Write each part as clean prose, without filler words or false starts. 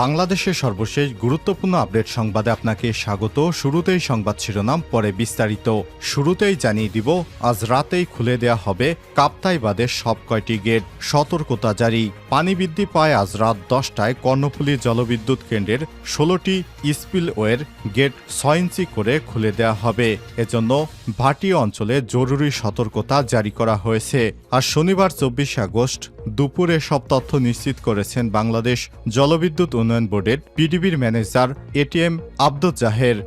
বাংলাদেশের সর্বশেষ গুরুত্বপূর্ণ আপডেট সংবাদে আপনাকে স্বাগত। শুরুতেই সংবাদ শিরোনাম, পরে বিস্তারিত। শুরুতেই জানিয়ে দিব, আজ রাতেই খুলে দেয়া হবে কাপ্তাই বাঁধের সব কয়টি গেট, সতর্কতা জারি। পানি বৃদ্ধি পায় আজ রাত 10টায় কর্ণফুলী জলবিদ্যুৎ কেন্দ্রের 16টি স্পিলওয়ের গেট 6 ইঞ্চি করে খুলে দেয়া হবে। এজন্য ভাটি অঞ্চলে জরুরি সতর্কতা জারি করা হয়েছে। আর শনিবার 24 আগস্ট দুপুরে সব তথ্য নিশ্চিত করেছেন বাংলাদেশ জলবিদ্যুৎ উন্নয়ন বোর্ডের পিডিবির ম্যানেজার এটিএম আব্দুল জাহের।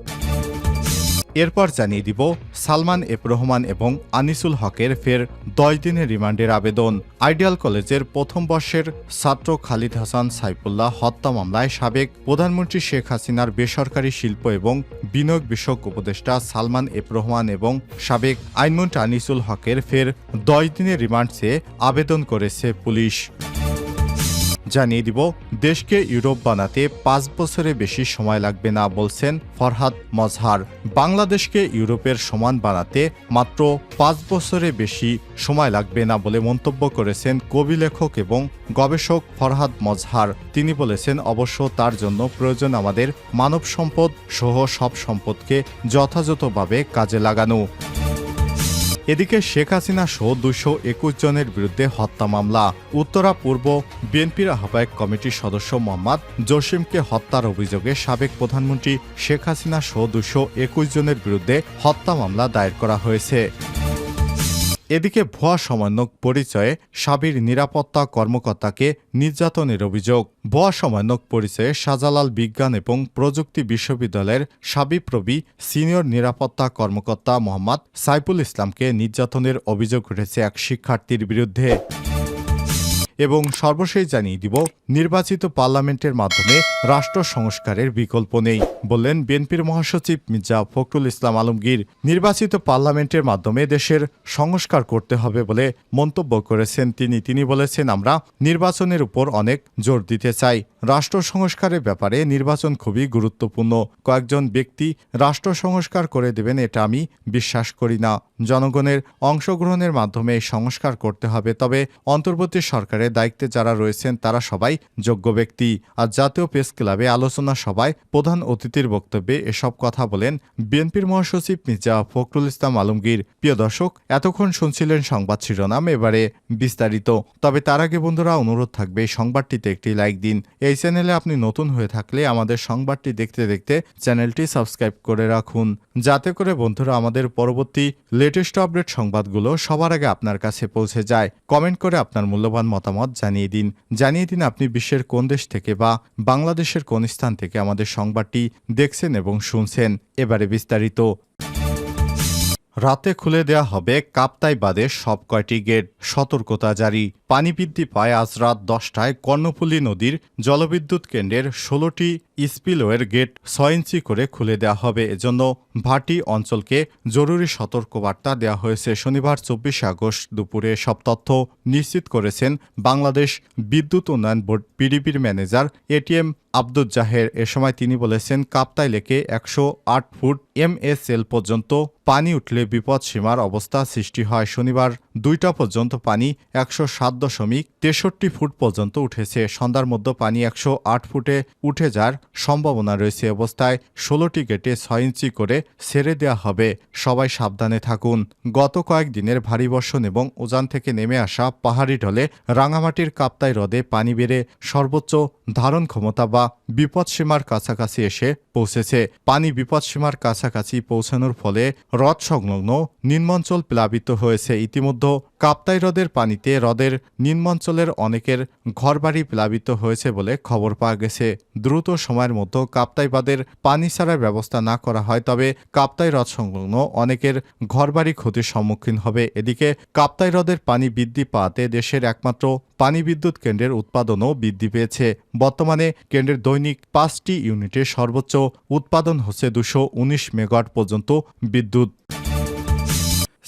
এরপর জানিয়ে দিব, সালমান এফ রহমান এবং আনিসুল হকের ফের 10 দিনের রিমান্ডের আবেদন। আইডিয়াল কলেজের প্রথম বর্ষের ছাত্র খালিদ হাসান সাইফুল্লাহ হত্যা মামলায় সাবেক প্রধানমন্ত্রী শেখ হাসিনার বেসরকারি শিল্প এবং বিনিয়োগ বিষয়ক উপদেষ্টা সালমান এফ রহমান এবং সাবেক আইনমন্ত্রী আনিসুল হকের ফের 10 দিনের রিমান্ড চেয়ে আবেদন করেছে পুলিশ। জানিয়ে দিব, দেশকে ইউরোপ বানাতে 5 বছরে বেশি সময় লাগবে না বলছেন ফরহাদ মজহার। বাংলাদেশকে ইউরোপের সমান বানাতে মাত্র 5 বছরে বেশি সময় লাগবে না বলে মন্তব্য করেছেন কবি, লেখক এবং গবেষক ফরহাদ মজহার। তিনি বলেছেন, অবশ্য তার জন্য প্রয়োজন আমাদের মানব সম্পদ সহ সব সম্পদকে যথাযথভাবে কাজে লাগানো। এদিকে শেখ হাসিনা সহ 221 জনের বিরুদ্ধে হত্যা মামলা। উত্তরা পূর্ব বিএনপির আহ্বায়ক কমিটির সদস্য মোহাম্মদ জসিমকে হত্যার অভিযোগে সাবেক প্রধানমন্ত্রী শেখ হাসিনা সহ 221 জনের বিরুদ্ধে হত্যা মামলা দায়ের করা হয়েছে। এদিকে ভুয়া সমন্বয়ক পরিচয়ে সাবির নিরাপত্তা কর্মকর্তাকে নির্যাতনের অভিযোগ। ভুয়া সমন্বয়ক পরিচয়ে শাহজালাল বিজ্ঞান এবং প্রযুক্তি বিশ্ববিদ্যালয়ের সাবিপ্রবি সিনিয়র নিরাপত্তা কর্মকর্তা মোহাম্মদ সাইফুল ইসলামকে নির্যাতনের অভিযোগ উঠেছে এক শিক্ষার্থীর বিরুদ্ধে। এবং সর্বশেষ জানিয়ে দিব, নির্বাচিত পার্লামেন্টের মাধ্যমে রাষ্ট্র সংস্কারের বিকল্প নেই বললেন বিএনপির মহাসচিব মির্জা ফখরুল ইসলাম আলমগীর। নির্বাচিত পার্লামেন্টের মাধ্যমে দেশের সংস্কার করতে হবে বলে মন্তব্য করেছেন তিনি বলেছেন, আমরা নির্বাচনের উপর অনেক জোর দিতে চাই। রাষ্ট্র সংস্কারের ব্যাপারে নির্বাচন খুবই গুরুত্বপূর্ণ। কয়েকজন ব্যক্তি রাষ্ট্র সংস্কার করে দেবেন এটা আমি বিশ্বাস করি না। জনগণের অংশগ্রহণের মাধ্যমে এই সংস্কার করতে হবে। তবে অন্তর্বর্তী সরকারের দায়িত্বে যারা রয়েছেন তারা সবাই যোগ্য ব্যক্তি। আর জাতীয় প্রেস ক্লাবে আলোচনা সভায় প্রধান অতিথির বক্তব্যে এসব কথা বলেন বিএনপির মহাসচিব মির্জা ফখরুল ইসলাম আলমগীর। প্রিয় দর্শক, এতক্ষণ শুনছিলেন সংবাদ শিরোনাম, এবারে বিস্তারিত। তবে তার আগে বন্ধুরা, অনুরোধ থাকবে এই সংবাদটিতে একটি লাইক দিন। এই চ্যানেলে আপনি নতুন হয়ে থাকলে আমাদের সংবাদটি দেখতে দেখতে চ্যানেলটি সাবস্ক্রাইব করে রাখুন, যাতে করে বন্ধুরা আমাদের পরবর্তী লেটেস্ট আপডেট সংবাদগুলো সবার আগে আপনার কাছে পৌঁছে যায়। কমেন্ট করে আপনার মূল্যবান মতামত জানিয়ে দিন আপনি বিশ্বের কোন দেশ থেকে বা বাংলাদেশের কোন স্থান থেকে আমাদের সংবাদটি দেখছেন এবং শুনছেন। এবারে বিস্তারিত। রাতে খুলে দেয়া হবে কাপ্তাই বাঁধের সব কয়টি গেট, সতর্কতা জারি। পানি বৃদ্ধি পায় আজ রাত 10টায় কর্ণফুলী নদীর জলবিদ্যুৎ কেন্দ্রের 16টি স্পিলওয়ের গেট 6 ইঞ্চি করে খুলে দেওয়া হবে। এজন্য ভাটি অঞ্চলকে জরুরি সতর্কবার্তা দেওয়া হয়েছে। শনিবার 24 আগস্ট দুপুরে সব তথ্য নিশ্চিত করেছেন বাংলাদেশ বিদ্যুৎ উন্নয়ন বোর্ড পিডিবির ম্যানেজার এটিএম আব্দুল জাহের। এ সময় তিনি বলেছেন, কাপ্তাই লেকে 108 ফুট MSL পর্যন্ত পানি উঠলে বিপদ সীমার অবস্থা সৃষ্টি হয়। শনিবার 2টা পর্যন্ত পানি 107.63 ফুট পর্যন্ত উঠেছে। সন্ধ্যার মধ্যে পানি 108 ফুটে উঠে যাওয়ার সম্ভাবনা রয়েছে। অবস্থায় 16টি গেটে 6 ইঞ্চি করে ছেড়ে দেওয়া হবে। সবাই সাবধানে থাকুন। গত কয়েকদিনের ভারী বর্ষণ এবং উজান থেকে নেমে আসা পাহাড়ি ঢলে রাঙামাটির কাপ্তাই হ্রদে পানি বেড়ে সর্বোচ্চ ধারণ ক্ষমতা বা বিপদসীমার কাছাকাছি এসে পৌঁছেছে। পানি বিপদসীমার কাছাকাছি পৌঁছানোর ফলে হ্রদ সংলগ্ন নিম্নাঞ্চল প্লাবিত হয়েছে। ইতিমধ্যে কাপ্তাই হ্রদের পানিতে হ্রদের নিম্নাঞ্চলের অনেকের ঘরবাড়ি প্লাবিত হয়েছে বলে খবর পাওয়া গেছে। দ্রুত সময়ের মধ্যে কাপ্তাই বাঁধের পানি ছাড়ার ব্যবস্থা না করা হয় তবে কাপ্তাই হ্রদ সংলগ্ন অনেকের ঘরবাড়ি ক্ষতির সম্মুখীন হবে। এদিকে কাপ্তাই হ্রদের পানি বৃদ্ধি পাওয়াতে দেশের একমাত্র পানি বিদ্যুৎ কেন্দ্রের উৎপাদনও বৃদ্ধি পেয়েছে। বর্তমানে কেন্দ্রের দৈনিক 5টি ইউনিটে সর্বোচ্চ উৎপাদন হচ্ছে 219 মেগাওয়াট পর্যন্ত বিদ্যুৎ।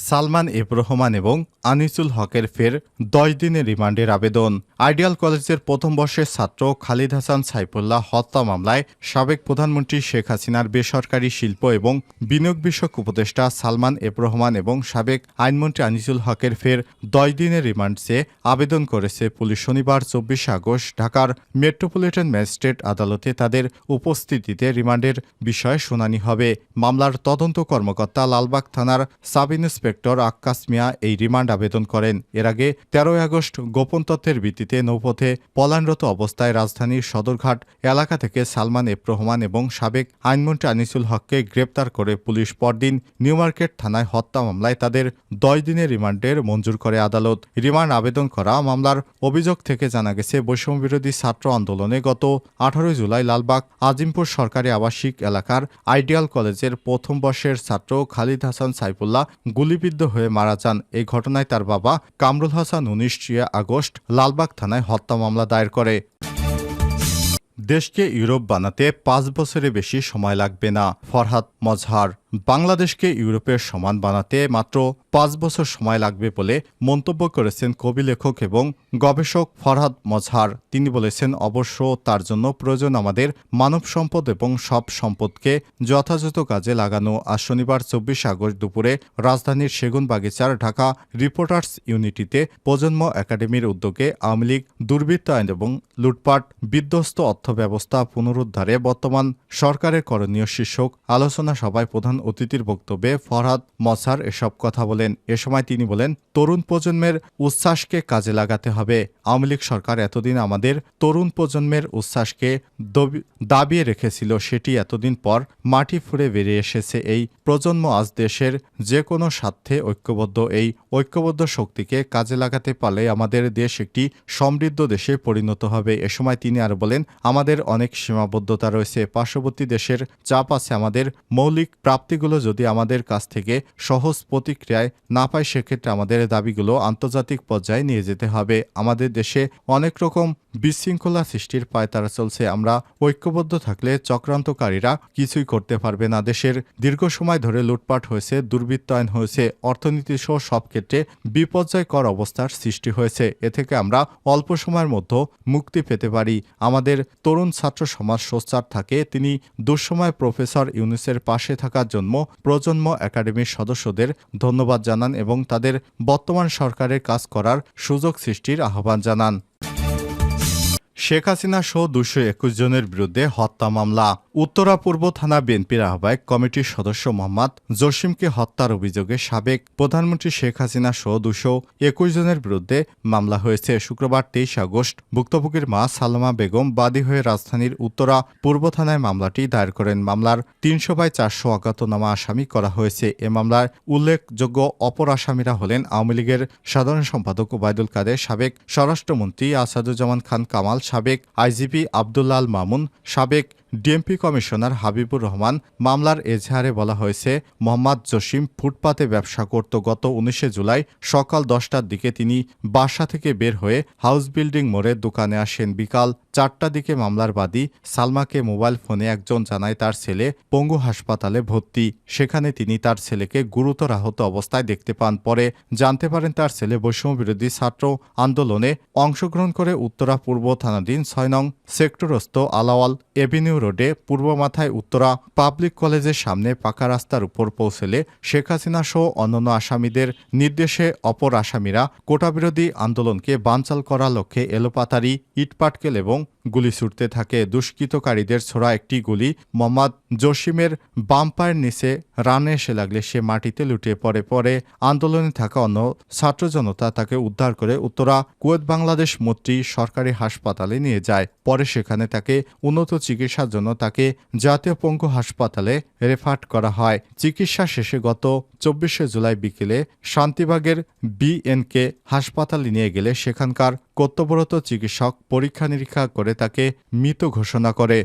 সালমান এফ রহমান এবং আনিসুল হকের ফের 10 দিনের রিমান্ডের আবেদন। আইডিয়াল কলেজের প্রথম বর্ষের ছাত্র খালিদ হাসান সাইফুল্লাহ হত্যা মামলায় সাবেক প্রধানমন্ত্রী শেখ হাসিনার বেসরকারি শিল্প এবং বিনিয়োগ বিষয়ক উপদেষ্টা সালমান এফ রহমান এবং সাবেক আইনমন্ত্রী আনিসুল হকের ফের 10 দিনের রিমান্ড চেয়ে আবেদন করেছে পুলিশ। শনিবার 24 আগস্ট ঢাকার মেট্রোপলিটন ম্যাজিস্ট্রেট আদালতে তাদের উপস্থিতিতে রিমান্ডের বিষয়ে শুনানি হবে। মামলার তদন্ত কর্মকর্তা লালবাগ থানার সাব ইন্সপেক্টর আক্কাস মিয়া এই রিমান্ড আবেদন করেন। এর আগে 13 আগস্ট গোপন তথ্যের ভিত্তিতে নৌপথে পলায়নরত অবস্থায় রাজধানীর সদরঘাট এলাকা থেকে সালমান এফ রহমান এবং সাবেক আইনমন্ত্রী আনিসুল হককে গ্রেপ্তার করে পুলিশ। পরদিন নিউমার্কেট থানায় হত্যা মামলায় তাদের 10 দিনের রিমান্ডের মঞ্জুর করে আদালত। রিমান্ড আবেদন করা মামলার অভিযোগ থেকে জানা গেছে, বৈষম্যবিরোধী ছাত্র আন্দোলনে গত 18 জুলাই লালবাগ আজিমপুর সরকারি আবাসিক এলাকার আইডিয়াল কলেজের প্রথম বর্ষের ছাত্র খালিদ হাসান সাইফুল্লাহ গুলিবিদ্ধ হয়ে মারা যান। এই ঘটনায় তার বাবা কামরুল হাসান 19 আগস্ট লালবাগ থানায় হত্যা মামলা দায়ের করে। দেশকে ইউরোপ বানাতে 5 বছরের বেশি সময় লাগবে না, ফরহাদ মজহার। বাংলাদেশকে ইউরোপের সমান বানাতে মাত্র 5 বছর সময় লাগবে বলে মন্তব্য করেছেন কবি, লেখক এবং গবেষক ফরহাদ মজহার। তিনি বলেছেন, অবশ্য তার জন্য প্রয়োজন আমাদের মানব সম্পদ এবং সব সম্পদকে যথাযথ কাজে লাগানো। আজ শনিবার 24 আগস্ট দুপুরে রাজধানীর সেগুনবাগিচার ঢাকা রিপোর্টার্স ইউনিটিতে প্রজন্ম একাডেমির উদ্যোগে আওয়ামী লীগ দুর্বৃত্তায়ন এবং লুটপাট বিধ্বস্ত অর্থব্যবস্থা পুনরুদ্ধারে বর্তমান সরকারের করণীয় শীর্ষক আলোচনা সভায় প্রধান অতিথির বক্তব্যে ফরহাদ মজহার এসব কথা বলেন। এ সময় তিনি বলেন, তরুণ প্রজন্মের উচ্ছ্বাসকে কাজে লাগাতে হবে। আওয়ামী লীগ সরকার এতদিন আমাদের তরুণ প্রজন্মের উচ্ছ্বাসকে দাবিয়ে রেখেছিল, সেটি এতদিন পর মাটি ফুঁড়ে বেরিয়ে এসেছে। এই প্রজন্ম আজ দেশের যে কোনো স্বার্থে ঐক্যবদ্ধ। এই ঐক্যবদ্ধ শক্তিকে কাজে লাগাতে পারলে আমাদের দেশ একটি সমৃদ্ধ দেশে পরিণত হবে। এ সময় তিনি আরো বলেন, আমাদের অনেক সীমাবদ্ধতা রয়েছে, পার্শ্ববর্তী দেশের চাপ আছে। আমাদের মৌলিক প্রাপ্তিগুলো যদি আমাদের কাছ থেকে সহজ প্রতিক্রিয়ায় না পায়, সেক্ষেত্রে আমাদের দাবিগুলো আন্তর্জাতিক পর্যায়ে নিয়ে যেতে হবে। আমাদের দেশে অনেক রকম বিশৃঙ্খলা সৃষ্টির পায়তারা চলছে। আমরা ঐক্যবদ্ধ থাকলে চক্রান্তকারীরা কিছুই করতে পারবে না। দেশের দীর্ঘ সময় ধরে লুটপাট হয়েছে, দুর্বৃত্তায়ন হয়েছে, অর্থনীতি সহ সব ক্ষেত্রে বিপর্যয়কর অবস্থার সৃষ্টি হয়েছে। এ থেকে আমরা অল্প সময়ের মধ্যে মুক্তি পেতে পারি। আমাদের তরুণ ছাত্র সমাজ সোচ্চার থাকে। তিনি দুঃসময় প্রফেসর ইউনূসের পাশে থাকার জন্য প্রজন্ম একাডেমির সদস্যদের ধন্যবাদ জানান এবং তাদের বর্তমান সরকারের কাজ করার সুযোগ সৃষ্টির আহ্বান জানান। শেখ হাসিনা সহ 221 জনের বিরুদ্ধে হত্যা মামলা। উত্তরা পূর্ব থানা বিএনপির আহ্বায়ক কমিটির সদস্য মোহাম্মদ জসিমকে হত্যার অভিযোগে সাবেক প্রধানমন্ত্রী শেখ হাসিনা সহ 221 জনের বিরুদ্ধে মামলা হয়েছে। শুক্রবার 23 আগস্ট ভুক্তভোগীর মা সালমা বেগম বাদী হয়ে রাজধানীর উত্তরা পূর্ব থানায় মামলাটি দায়ের করেন। মামলার 300/400 অজ্ঞাতনামা আসামি করা হয়েছে। এ মামলায় উল্লেখযোগ্য অপর আসামিরা হলেন আওয়ামী লীগের সাধারণ সম্পাদক ওবায়দুল কাদের, সাবেক স্বরাষ্ট্রমন্ত্রী আসাদুজ্জামান খান কামাল, সাবেক আইজিপি আব্দুল্লাহ আল মামুন, সাবেক ডিএমপি কমিশনার হাবিবুর রহমান। মামলার এজাহারে বলা হয়েছে, মোহাম্মদ জসিম ফুটপাতে ব্যবসা করত। গত 19 জুলাই সকাল 10টার দিকে তিনি বাসা থেকে বের হয়ে হাউস বিল্ডিং মোড়ে দোকানে আসেন। বিকাল 4টার দিকে মামলার বাদী সালমাকে মোবাইল ফোনে একজন জানায় তার ছেলে পঙ্গু হাসপাতালে ভর্তি। সেখানে তিনি তার ছেলেকে গুরুতর আহত অবস্থায় দেখতে পান। পরে জানতে পারেন তার ছেলে বৈষম্যবিরোধী ছাত্র আন্দোলনে অংশগ্রহণ করে উত্তরা পূর্ব থানাধীন 6 নং সেক্টরস্থ আলাওয়াল এভিনিউ রোডে পূর্ব মাথায় উত্তরা পাবলিক কলেজের সামনে পাকা রাস্তার উপর পৌঁছলে শেখ হাসিনা সহ অন্যান্য আসামিদের নির্দেশে অপর আসামিরা কোটাবিরোধী আন্দোলনকে বানচাল করার লক্ষ্যে এলোপাতাড়ি ইটপাটকেল এবং গুলি ছুটতে থাকে। দুষ্কৃতকারীদের ছোড়া একটি গুলি মোহাম্মদ জসিমের বাম পায়ের নিচে রানে এসে লাগলে সে মাটিতে লুটিয়ে পড়ে। পরে আন্দোলনে থাকা অন্য ছাত্র জনতা তাকে উদ্ধার করে উত্তরা কুয়েত বাংলাদেশ মৈত্রী সরকারি হাসপাতালে নিয়ে যায়। পরে সেখানে তাকে উন্নত চিকিৎসার জন্য তাকে জাতীয় পঙ্গু হাসপাতালে রেফার করা হয়। চিকিৎসা শেষে গত 24 জুলাই বিকেলে শান্তিবাগের বিএনকে হাসপাতালে নিয়ে গেলে সেখানকার কর্তব্যরত চিকিৎসক পরীক্ষা নিরীক্ষা করে তাকে মৃত ঘোষণা করে।